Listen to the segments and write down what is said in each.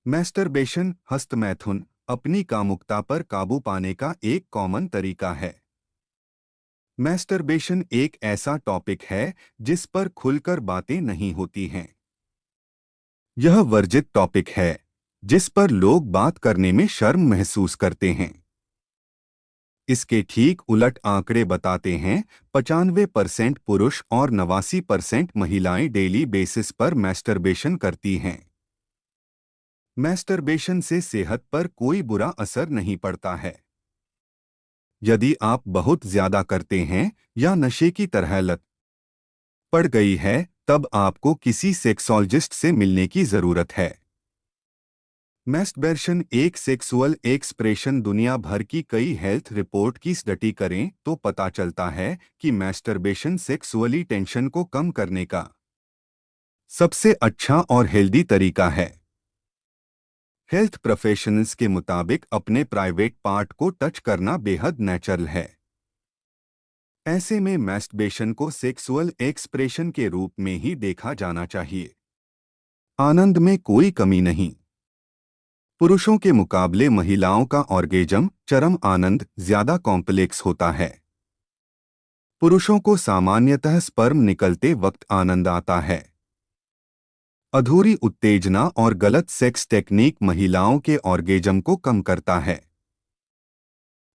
Masturbation हस्तमैथुन अपनी कामुकता पर काबू पाने का एक कॉमन तरीका है। मैस्टरबेशन एक ऐसा टॉपिक है जिस पर खुलकर बातें नहीं होती हैं। यह वर्जित टॉपिक है जिस पर लोग बात करने में शर्म महसूस करते हैं। इसके ठीक उलट आंकड़े बताते हैं 95% पुरुष और 89% महिलाएं डेली बेसिस पर मैस्टरबेशन करती हैं। मैस्टरबेशन से सेहत पर कोई बुरा असर नहीं पड़ता है। यदि आप बहुत ज्यादा करते हैं या नशे की तरह लत पड़ गई है, तब आपको किसी सेक्सोलॉजिस्ट से मिलने की जरूरत है। मैस्टरबेशन एक सेक्सुअल एक्सप्रेशन दुनिया भर की कई हेल्थ रिपोर्ट की स्टडी करें तो पता चलता है कि मैस्टरबेशन सेक्सुअली टेंशन को कम करने का सबसे अच्छा और हेल्दी तरीका है। हेल्थ प्रोफेशनल्स के मुताबिक अपने प्राइवेट पार्ट को टच करना बेहद नेचुरल है। ऐसे में मैस्टरबेशन को सेक्सुअल एक्सप्रेशन के रूप में ही देखा जाना चाहिए। आनंद में कोई कमी नहीं। पुरुषों के मुकाबले महिलाओं का ऑर्गेजम चरम आनंद ज्यादा कॉम्प्लेक्स होता है। पुरुषों को सामान्यतः स्पर्म निकलते वक्त आनंद आता है। अधूरी उत्तेजना और गलत सेक्स टेक्निक महिलाओं के ऑर्गेजम को कम करता है।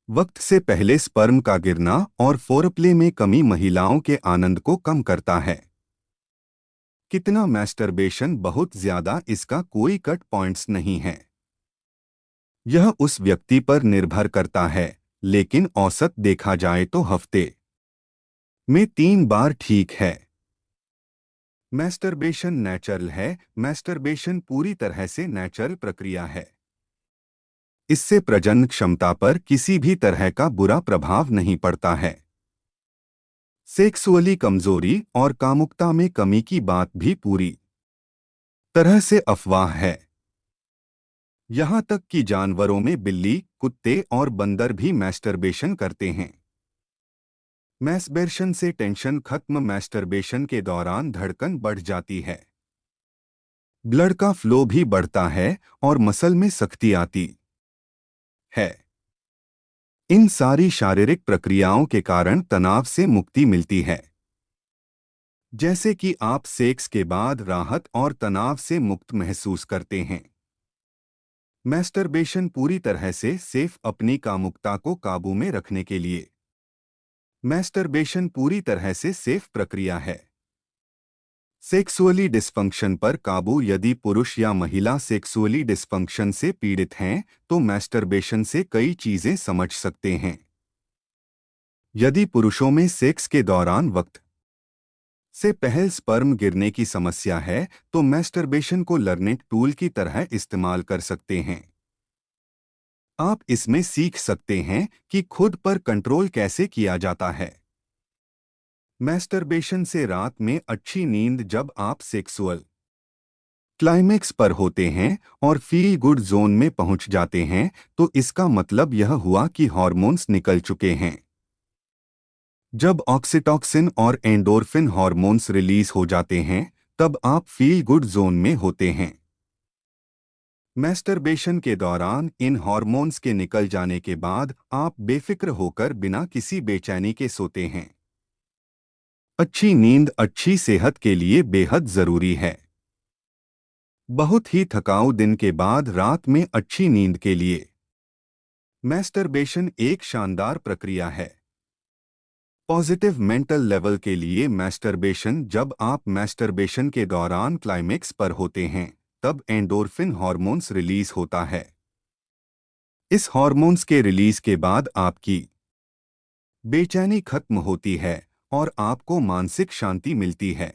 वक्त से पहले स्पर्म का गिरना और फोरप्ले में कमी महिलाओं के आनंद को कम करता है। कितना मैस्टरबेशन बहुत ज्यादा, इसका कोई कट पॉइंट्स नहीं है। यह उस व्यक्ति पर निर्भर करता है, लेकिन औसत देखा जाए तो हफ्ते में 3 बार ठीक है। मैस्टरबेशन नेचुरल है। मैस्टरबेशन पूरी तरह से नेचुरल प्रक्रिया है। इससे प्रजनन क्षमता पर किसी भी तरह का बुरा प्रभाव नहीं पड़ता है। सेक्सुअली कमजोरी और कामुकता में कमी की बात भी पूरी तरह से अफवाह है। यहां तक कि जानवरों में बिल्ली, कुत्ते और बंदर भी मैस्टरबेशन करते हैं। मैस्टरबेशन से टेंशन खत्म। मैस्टरबेशन के दौरान धड़कन बढ़ जाती है, ब्लड का फ्लो भी बढ़ता है और मसल में सख्ती आती है। इन सारी शारीरिक प्रक्रियाओं के कारण तनाव से मुक्ति मिलती है। जैसे कि आप सेक्स के बाद राहत और तनाव से मुक्त महसूस करते हैं। मैस्टरबेशन पूरी तरह से सेफ अपनी कामुकता को काबू में रखने के लिए। मैस्टरबेशन पूरी तरह से सेफ प्रक्रिया है। सेक्सुअली डिस्फंक्शन पर काबू। यदि पुरुष या महिला सेक्सुअली डिस्फंक्शन से पीड़ित हैं, तो मैस्टरबेशन से कई चीजें समझ सकते हैं। यदि पुरुषों में सेक्स के दौरान वक्त से पहले स्पर्म गिरने की समस्या है, तो मैस्टरबेशन को लर्निंग टूल की तरह इस्तेमाल कर सकते हैं। आप इसमें सीख सकते हैं कि खुद पर कंट्रोल कैसे किया जाता है। मैस्टरबेशन से रात में अच्छी नींद। जब आप सेक्सुअल क्लाइमेक्स पर होते हैं और फील गुड जोन में पहुंच जाते हैं, तो इसका मतलब यह हुआ कि हार्मोन्स निकल चुके हैं। जब ऑक्सीटॉसिन और एंडोर्फिन हार्मोन्स रिलीज हो जाते हैं, तब आप फील गुड जोन में होते हैं। मैस्टरबेशन के दौरान इन हार्मोन्स के निकल जाने के बाद आप बेफिक्र होकर बिना किसी बेचैनी के सोते हैं। अच्छी नींद अच्छी सेहत के लिए बेहद जरूरी है। बहुत ही थकाऊ दिन के बाद रात में अच्छी नींद के लिए मैस्टरबेशन एक शानदार प्रक्रिया है। पॉजिटिव मेंटल लेवल के लिए मैस्टरबेशन। जब आप मैस्टरबेशन के दौरान क्लाइमेक्स पर होते हैं, तब एंडोर्फिन हार्मोन्स रिलीज होता है। इस हार्मोन्स के रिलीज के बाद आपकी बेचैनी खत्म होती है और आपको मानसिक शांति मिलती है।